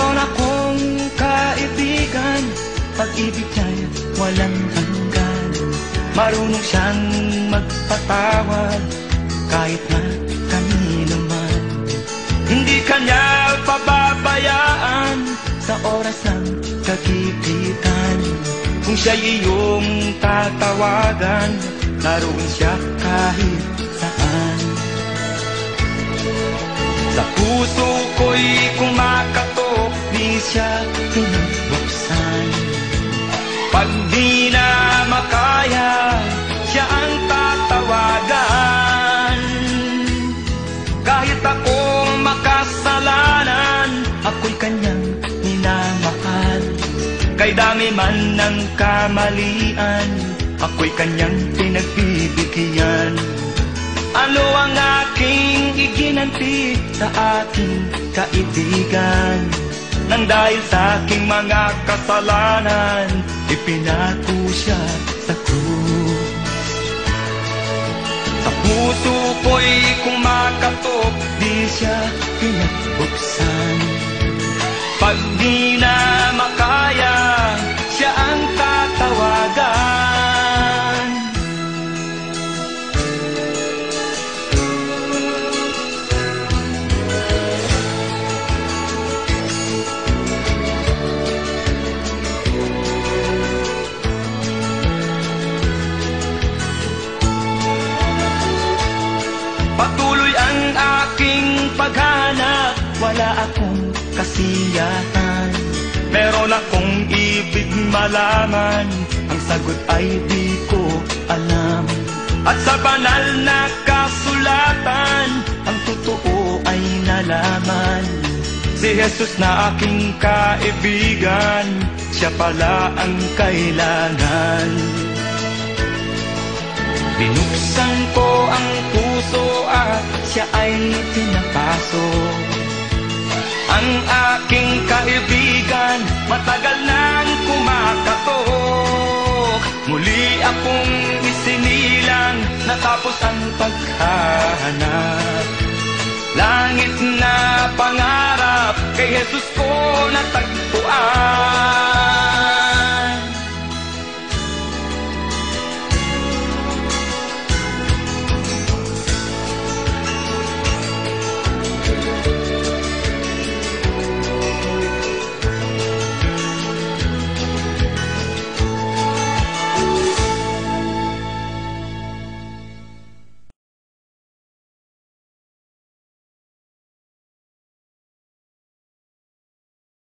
Meron akong kaibigan, pag-ibig niya'y walang hanggan. Marunong siyang magpatawad kahit na kanino man. Hindi kanya pababayaan sa oras ng kagipitan. Kung siya'y iyong tatawagan, naroon siya kahit saan. Sa puso ko'y kumakatok, di siya pinabuksan. Pag di na makaya, siya ang tatawagan. Kahit akong makasalanan, ako'y kanyang minamahal. Kay dami man ng kamalian, ako'y kanyang pinagbibigyan. Ano ang aking iginanti sa aking kaibigan? Nang dahil sa aking mga kasalanan, ipinako siya sa krus. Sa puso ko'y kumakatok, di siya pinagbuksan. Pag di na makaya, siya ang tatawagan. Patuloy ang aking paghanap, wala akong kasiyahan. Meron akong ibig malaman, ang sagot ay di ko alam. At sa banal na kasulatan, ang totoo ay nalaman. Si Jesus na aking kaibigan, siya pala ang kailangan. Binuksan ko ang puso at siya ay pinapasok. Ang aking kaibigan, matagal nang kumakatok. Muli akong isinilang, natapos ang paghahanap. Langit na pangarap, kay Jesus ko natagpuan.